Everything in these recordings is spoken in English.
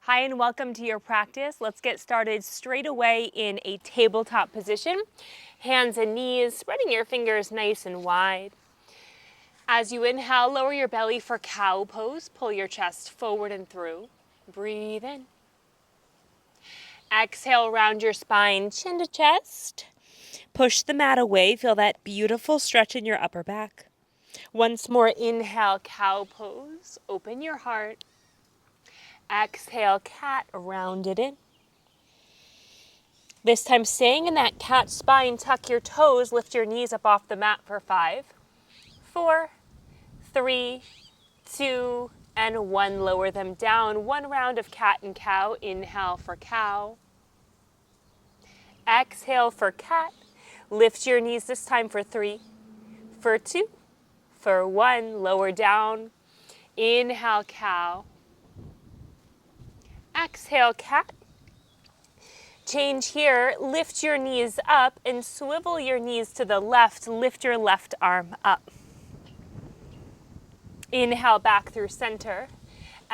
Hi and welcome to your practice. Let's get started straight away in a tabletop position. Hands and knees, spreading your fingers nice and wide. As you inhale, lower your belly for cow pose. Pull your chest forward and through. Breathe in. Exhale, round your spine, chin to chest. Push the mat away. Feel that beautiful stretch in your upper back. Once more, inhale, cow pose. Open your heart. Exhale, cat, round it in. This time, staying in that cat spine, tuck your toes, lift your knees up off the mat for 5, 4, 3, 2, and 1. Lower them down. 1 round of cat and cow. Inhale for cow. Exhale for cat. Lift your knees this time for 3, for 2, for 1. Lower down. Inhale, cow. Exhale, cat. Change here, lift your knees up and swivel your knees to the left. Lift your left arm up. Inhale back through center.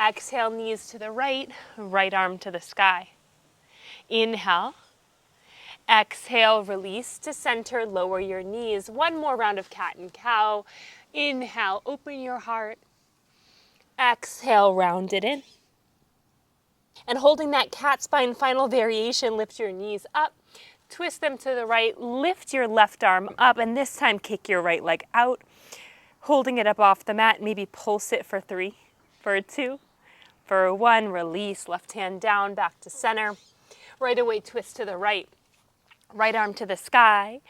Exhale, knees to the right, right arm to the sky. Inhale. Exhale, release to center, lower your knees. 1 more round of cat and cow. Inhale, open your heart. Exhale, round it in. And holding that cat spine, final variation, lift your knees up, twist them to the right, lift your left arm up, and this time kick your right leg out. Holding it up off the mat, maybe pulse it for 3, for 2, for 1, release, left hand down, back to center. Right away, twist to the right, right arm to the sky.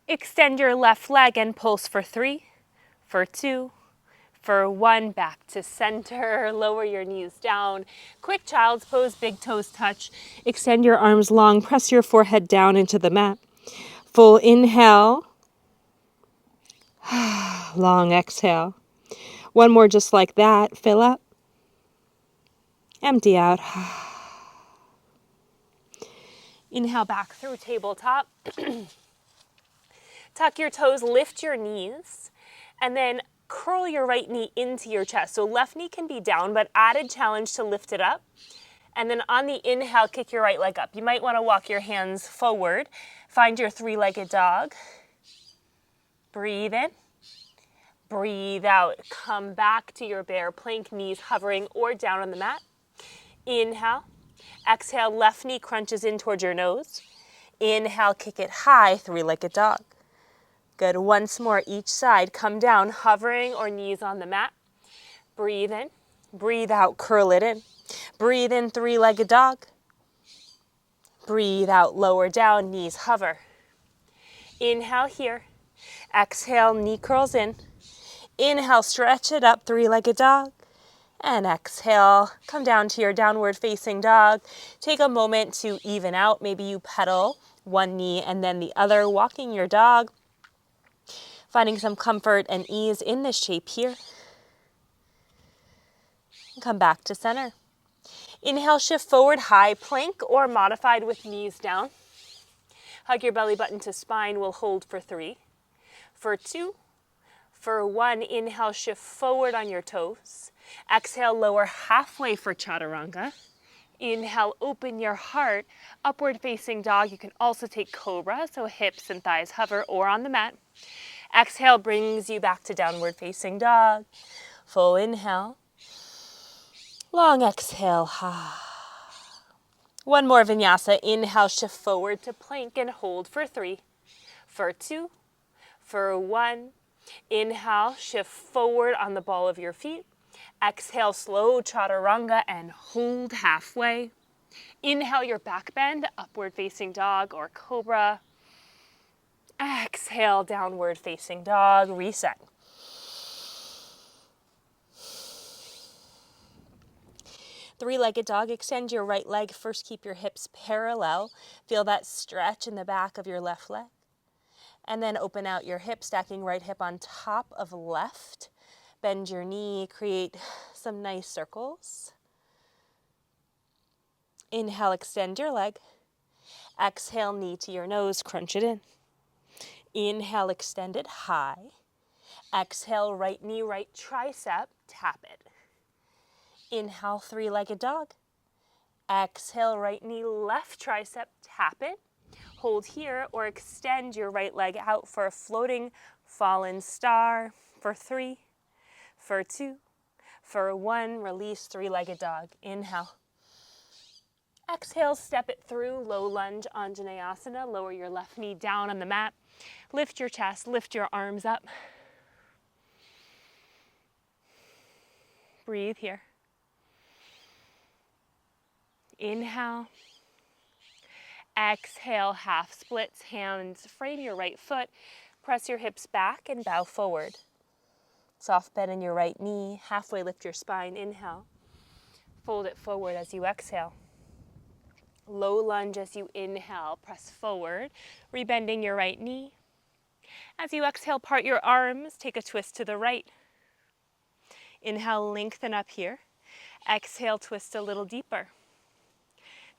Extend your left leg and pulse for 3, for 2, for 1, back to center. Lower your knees down. Quick child's pose, big toes touch. Extend your arms long, press your forehead down into the mat. Full inhale. Long exhale. 1 more just like that. Fill up. Empty out. Inhale back through tabletop. Tuck your toes, lift your knees, and then curl your right knee into your chest. So left knee can be down, but added challenge to lift it up. And then on the inhale, kick your right leg up. You might want to walk your hands forward. Find your 3-legged dog. Breathe in. Breathe out. Come back to your bear plank, knees hovering or down on the mat. Inhale. Exhale, left knee crunches in towards your nose. Inhale, kick it high, 3-legged dog. Good. Once more, each side. Come down, hovering or knees on the mat. Breathe in. Breathe out, curl it in. Breathe in, 3-legged dog. Breathe out, lower down, knees hover. Inhale here. Exhale, knee curls in. Inhale, stretch it up, 3-legged dog. And exhale, come down to your downward facing dog. Take a moment to even out. Maybe you pedal 1 knee and then the other, walking your dog. Finding some comfort and ease in this shape here. Come back to center. Inhale, shift forward, high plank or modified with knees down. Hug your belly button to spine. We'll hold for 3, for 2, for 1. Inhale, shift forward on your toes. Exhale, lower halfway for chaturanga. Inhale, open your heart, upward facing dog. You can also take cobra, so hips and thighs hover or on the mat. Exhale brings you back to downward facing dog. Full inhale. Long exhale. 1 more vinyasa. Inhale, shift forward to plank and hold for 3, for 2, for 1. Inhale, shift forward on the ball of your feet. Exhale, slow chaturanga and hold halfway. Inhale, your back bend, upward facing dog or cobra. Exhale, downward facing dog, reset. Three-legged dog, extend your right leg. First, keep your hips parallel. Feel that stretch in the back of your left leg. And then open out your hip, stacking right hip on top of left. Bend your knee, create some nice circles. Inhale, extend your leg. Exhale, knee to your nose, crunch it in. Inhale, extend it high. Exhale, right knee, right tricep, tap it. Inhale, 3-legged dog. Exhale, right knee, left tricep, tap it. Hold here or extend your right leg out for a floating fallen star for 3, for 2, for 1. Release, three-legged dog. Inhale. Exhale, step it through, low lunge, Anjaneyasana. Lower your left knee down on the mat. Lift your chest, lift your arms up. Breathe here. Inhale. Exhale, half splits, hands frame your right foot. Press your hips back and bow forward. Soft bend in your right knee. Halfway lift your spine. Inhale. Fold it forward as you exhale. Low lunge as you inhale. Press forward, rebending your right knee. As you exhale, part your arms. Take a twist to the right. Inhale, lengthen up here. Exhale, twist a little deeper.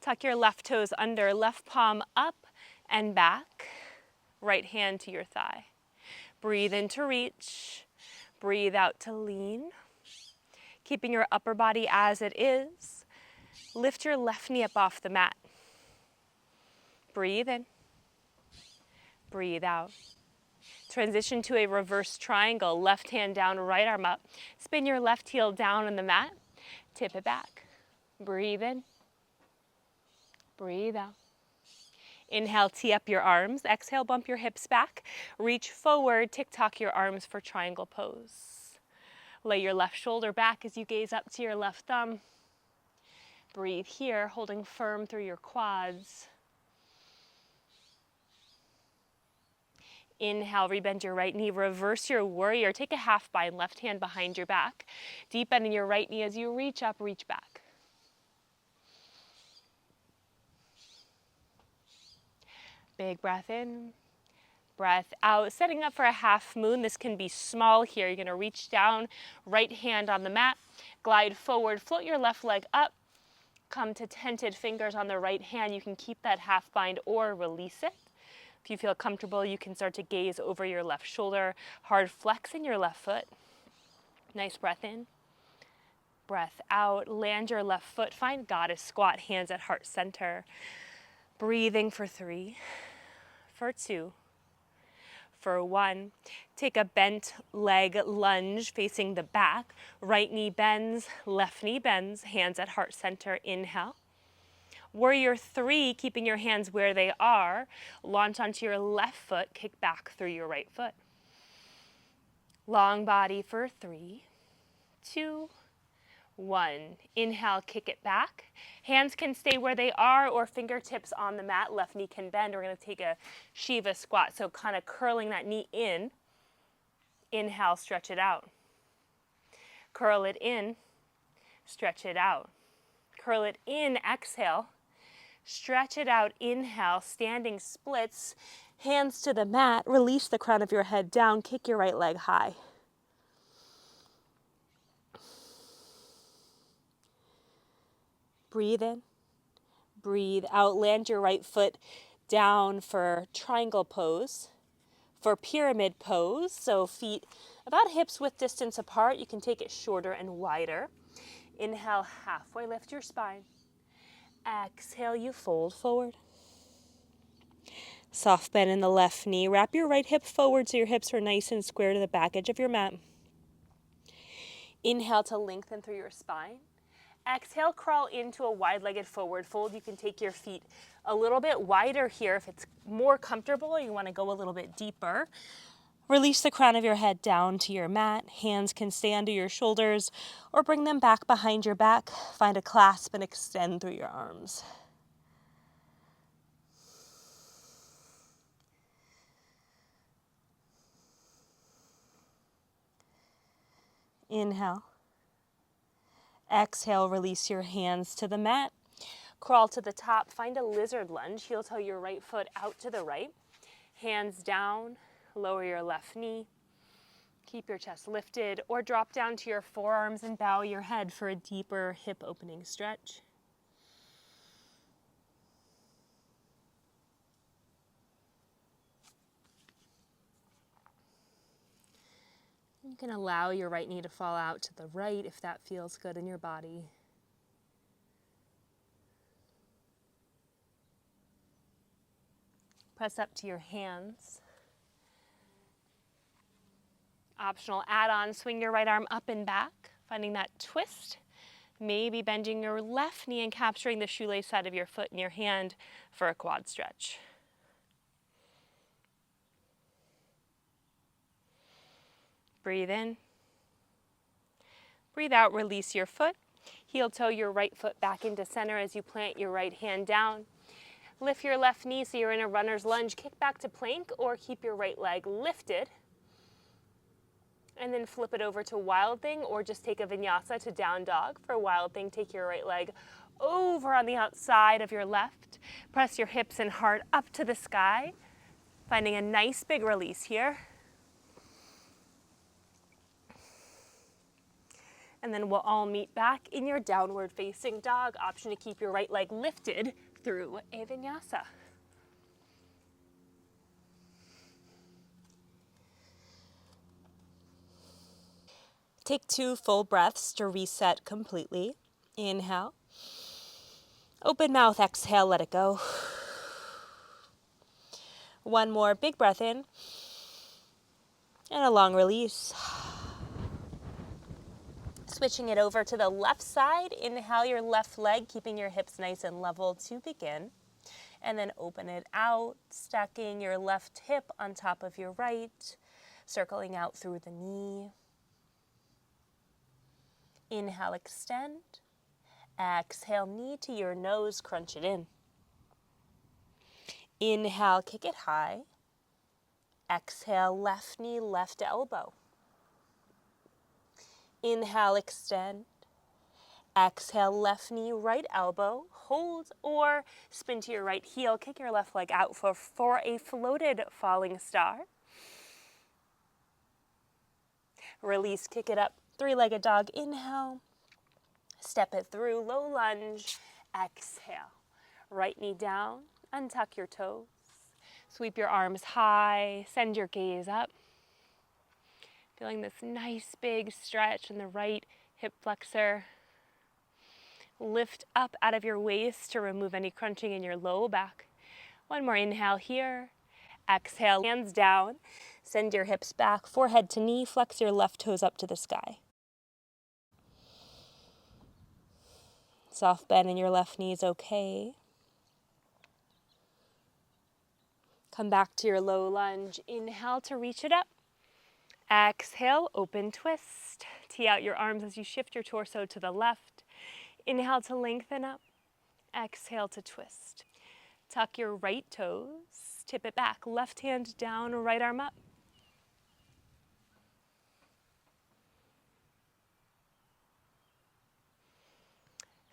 Tuck your left toes under, left palm up and back. Right hand to your thigh. Breathe in to reach. Breathe out to lean. Keeping your upper body as it is. Lift your left knee up off the mat. Breathe in. Breathe out. Transition to a reverse triangle. Left hand down, right arm up. Spin your left heel down on the mat. Tip it back. Breathe in. Breathe out. Inhale, tee up your arms. Exhale, bump your hips back. Reach forward, tick-tock your arms for triangle pose. Lay your left shoulder back as you gaze up to your left thumb. Breathe here, holding firm through your quads. Inhale, rebend your right knee, reverse your warrior. Take a half bind, left hand behind your back. Deep bend in your right knee as you reach up, reach back. Big breath in, breath out. Setting up for a half moon. This can be small here. You're going to reach down, right hand on the mat, glide forward, float your left leg up, come to tented fingers on the right hand. You can keep that half bind or release it. If you feel comfortable, you can start to gaze over your left shoulder, hard flex in your left foot. Nice breath in, breath out. Land your left foot, find goddess squat, hands at heart center. Breathing for 3, for 2, for 1. Take a bent leg lunge facing the back. Right knee bends, left knee bends, hands at heart center. Inhale. Warrior 3, keeping your hands where they are. Launch onto your left foot, kick back through your right foot. Long body for 3, 2, 1. Inhale, kick it back. Hands can stay where they are or fingertips on the mat. Left knee can bend. We're going to take a Shiva squat, so kind of curling that knee in. Inhale, stretch it out. Curl it in, stretch it out. Curl it in, exhale. Stretch it out, inhale, standing splits. Hands to the mat, release the crown of your head down, kick your right leg high. Breathe in, breathe out. Land your right foot down for triangle pose. For pyramid pose, so feet about hips width distance apart. You can take it shorter and wider. Inhale, halfway lift your spine. Exhale, you fold forward. Soft bend in the left knee. Wrap your right hip forward so your hips are nice and square to the back edge of your mat. Inhale to lengthen through your spine. Exhale, crawl into a wide-legged forward fold. You can take your feet a little bit wider here if it's more comfortable. You want to go a little bit deeper. Release the crown of your head down to your mat. Hands can stay under your shoulders or bring them back behind your back. Find a clasp and extend through your arms. Inhale. Exhale, release your hands to the mat. Crawl to the top, find a lizard lunge. Heel toe your right foot out to the right. Hands down, lower your left knee. Keep your chest lifted or drop down to your forearms and bow your head for a deeper hip opening stretch. You can allow your right knee to fall out to the right if that feels good in your body. Press up to your hands. Optional add-on, swing your right arm up and back, finding that twist. Maybe bending your left knee and capturing the shoelace side of your foot in your hand for a quad stretch. Breathe in. Breathe out, release your foot. Heel toe your right foot back into center as you plant your right hand down. Lift your left knee so you're in a runner's lunge. Kick back to plank or keep your right leg lifted. And then flip it over to Wild Thing or just take a Vinyasa to Down Dog. For Wild Thing, take your right leg over on the outside of your left. Press your hips and heart up to the sky, finding a nice big release here. And then we'll all meet back in your downward facing dog. Option to keep your right leg lifted through a Vinyasa. Take 2 full breaths to reset completely. Inhale. Open mouth, exhale, let it go. One more big breath in. And a long release. Switching it over to the left side. Inhale your left leg, keeping your hips nice and level to begin. And then open it out, stacking your left hip on top of your right, circling out through the knee. Inhale, extend. Exhale, knee to your nose, crunch it in. Inhale, kick it high. Exhale, left knee, left elbow. Inhale, extend. Exhale, left knee, right elbow. Hold or spin to your right heel. Kick your left leg out for a floated falling star. Release, kick it up. 3-legged dog, inhale. Step it through, low lunge. Exhale. Right knee down, untuck your toes. Sweep your arms high, send your gaze up. Feeling this nice big stretch in the right hip flexor. Lift up out of your waist to remove any crunching in your low back. One more inhale here. Exhale, hands down. Send your hips back, forehead to knee. Flex your left toes up to the sky. Soft bend in your left knee is okay. Come back to your low lunge. Inhale to reach it up. Exhale, open twist. Tee out your arms as you shift your torso to the left. Inhale to lengthen up. Exhale to twist. Tuck your right toes. Tip it back. Left hand down, right arm up.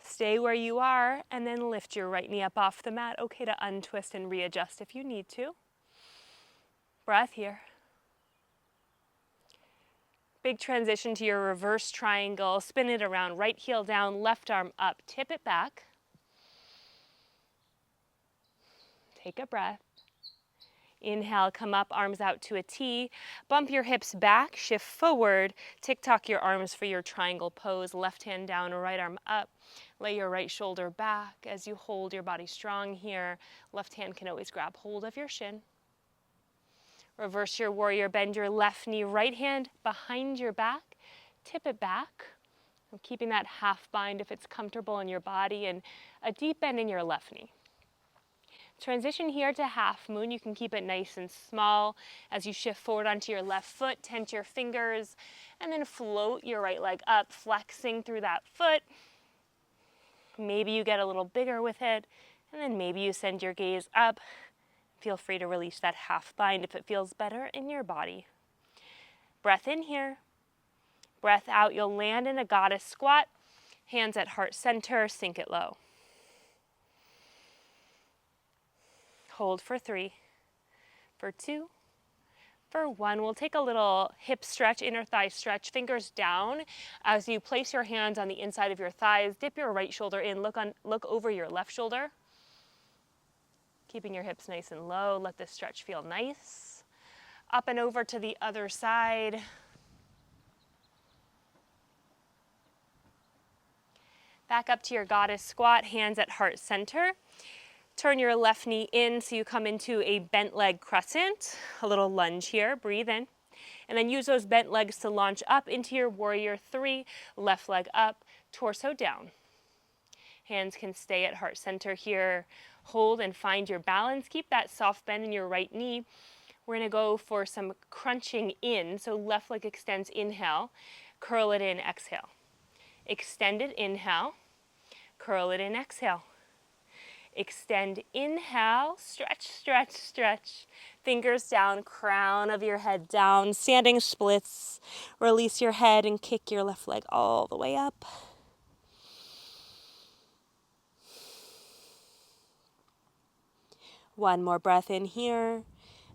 Stay where you are and then lift your right knee up off the mat. Okay to untwist and readjust if you need to. Breath here. Big transition to your reverse triangle. Spin it around, right heel down, left arm up. Tip it back. Take a breath. Inhale, come up, arms out to a T. Bump your hips back, shift forward. Tick-tock your arms for your triangle pose. Left hand down, right arm up. Lay your right shoulder back as you hold your body strong here. Left hand can always grab hold of your shin. Reverse your warrior, bend your left knee, right hand behind your back. Tip it back. I'm keeping that half bind if it's comfortable in your body, and a deep bend in your left knee. Transition here to half moon. You can keep it nice and small as you shift forward onto your left foot, tent your fingers, and then float your right leg up, flexing through that foot. Maybe you get a little bigger with it, and then maybe you send your gaze up. Feel free to release that half bind if it feels better in your body. Breath in here. Breath out. You'll land in a goddess squat. Hands at heart center, sink it low. Hold for 3, for 2, for 1. We'll take a little hip stretch, inner thigh stretch, fingers down. As you place your hands on the inside of your thighs, dip your right shoulder in, look over your left shoulder. Keeping your hips nice and low, let this stretch feel nice. Up and over to the other side. Back up to your goddess squat, hands at heart center. Turn your left knee in so you come into a bent leg crescent, a little lunge here, breathe in. And then use those bent legs to launch up into your warrior three, left leg up, torso down. Hands can stay at heart center here. Hold and find your balance. Keep that soft bend in your right knee. We're going to go for some crunching in. So left leg extends, inhale. Curl it in, exhale. Extend it, inhale. Curl it in, exhale. Extend, inhale, stretch, stretch, stretch. Fingers down, crown of your head down, standing splits. Release your head and kick your left leg all the way up. One more breath in here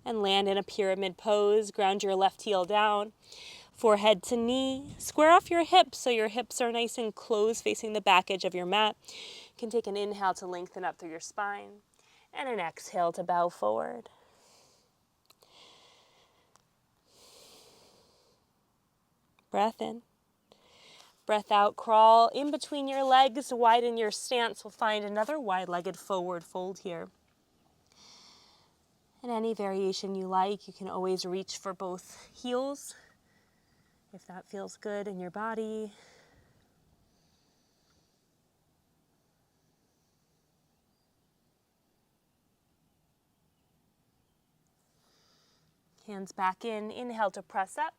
and land in a pyramid pose. Ground your left heel down, forehead to knee. Square off your hips so your hips are nice and closed facing the back edge of your mat. You can take an inhale to lengthen up through your spine and an exhale to bow forward. Breath in. Breath out, crawl in between your legs, widen your stance. We'll find another wide-legged forward fold here. And any variation you like, you can always reach for both heels if that feels good in your body. Hands back in, inhale to press up.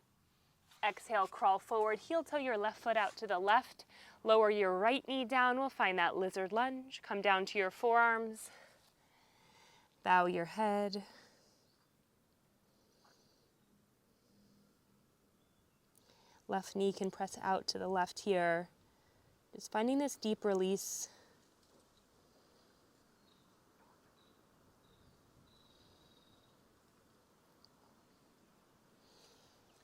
Exhale, crawl forward, heel toe your left foot out to the left. Lower your right knee down, we'll find that lizard lunge. Come down to your forearms. Bow your head. Left knee can press out to the left here. Just finding this deep release.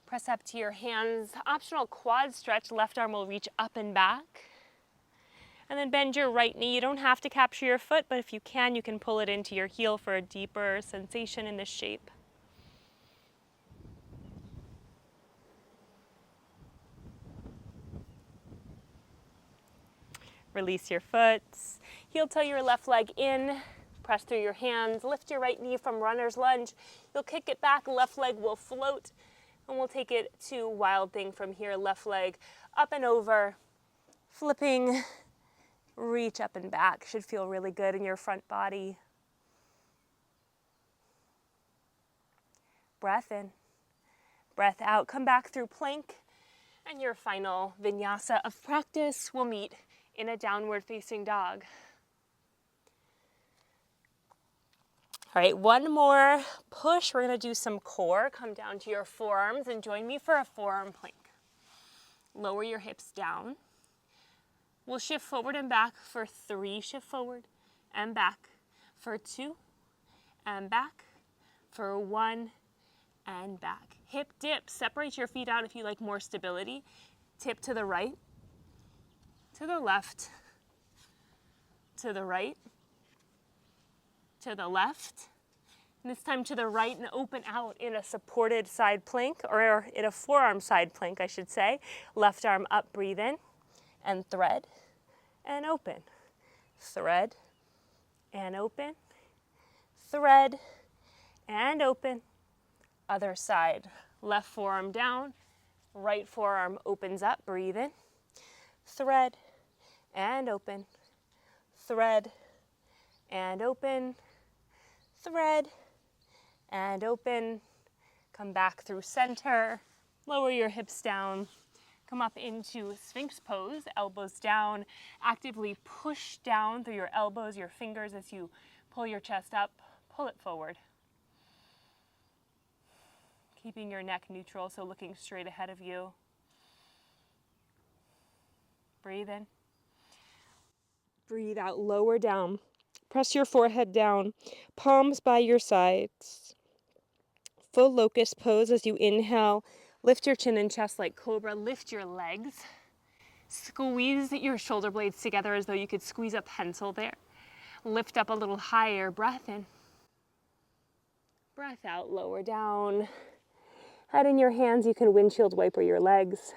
Press up to your hands. Optional quad stretch. Left arm will reach up and back. And then bend your right knee. You don't have to capture your foot, but if you can pull it into your heel for a deeper sensation in this shape. Release your foot. Heel toe your left leg in. Press through your hands. Lift your right knee from runner's lunge. You'll kick it back. Left leg will float. And we'll take it to wild thing from here. Left leg up and over. Flipping. Reach up and back. Should feel really good in your front body. Breath in. Breath out. Come back through plank. And your final vinyasa of practice will meet in a downward facing dog. All right, one more push. We're going to do some core. Come down to your forearms and join me for a forearm plank. Lower your hips down. We'll shift forward and back for 3. Shift forward and back for 2 and back for 1 and back. Hip dip. Separate your feet out if you like more stability. Tip to the right, to the left, to the right, to the left. And this time to the right and open out in a supported side plank, or in a forearm side plank, I should say. Left arm up, breathe in, and thread, and open. Thread, and open. Thread, and open. Other side. Left forearm down, right forearm opens up, breathe in. Thread, and open. Thread, and open. Thread, and open. Come back through center. Lower your hips down. Come up into Sphinx pose, elbows down. Actively push down through your elbows, your fingers as you pull your chest up. Pull it forward. Keeping your neck neutral, so looking straight ahead of you. Breathe in. Breathe out, lower down. Press your forehead down, palms by your sides. Full locust pose as you inhale. Lift your chin and chest like cobra. Lift your legs. Squeeze your shoulder blades together as though you could squeeze a pencil there. Lift up a little higher. Breath in. Breath out, lower down. Head in your hands. You can windshield wiper your legs.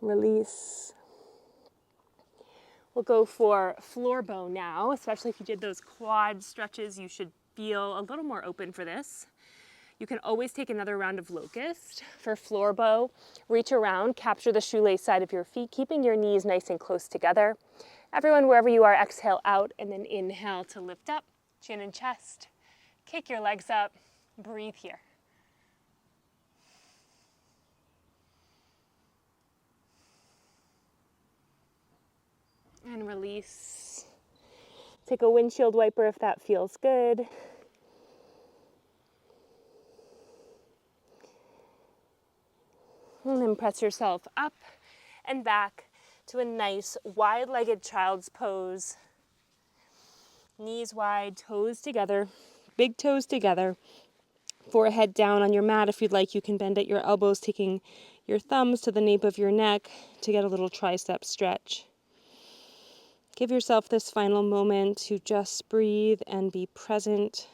Release. We'll go for floor bow now, especially if you did those quad stretches, you should feel a little more open for this. You can always take another round of locust. For floor bow, reach around, capture the shoelace side of your feet, keeping your knees nice and close together. Everyone, wherever you are, exhale out and then inhale to lift up, chin and chest. Kick your legs up, breathe here. And release. Take a windshield wiper if that feels good. And then press yourself up and back to a nice wide-legged child's pose. Knees wide, toes together, big toes together. Forehead down on your mat. If you'd like, you can bend at your elbows, taking your thumbs to the nape of your neck to get a little tricep stretch. Give yourself this final moment to just breathe and be present.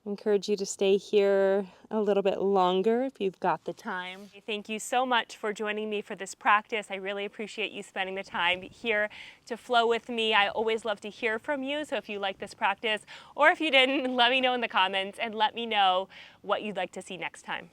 I encourage you to stay here a little bit longer if you've got the time. Thank you so much for joining me for this practice. I really appreciate you spending the time here to flow with me. I always love to hear from you, so if you like this practice or if you didn't, let me know in the comments and let me know what you'd like to see next time.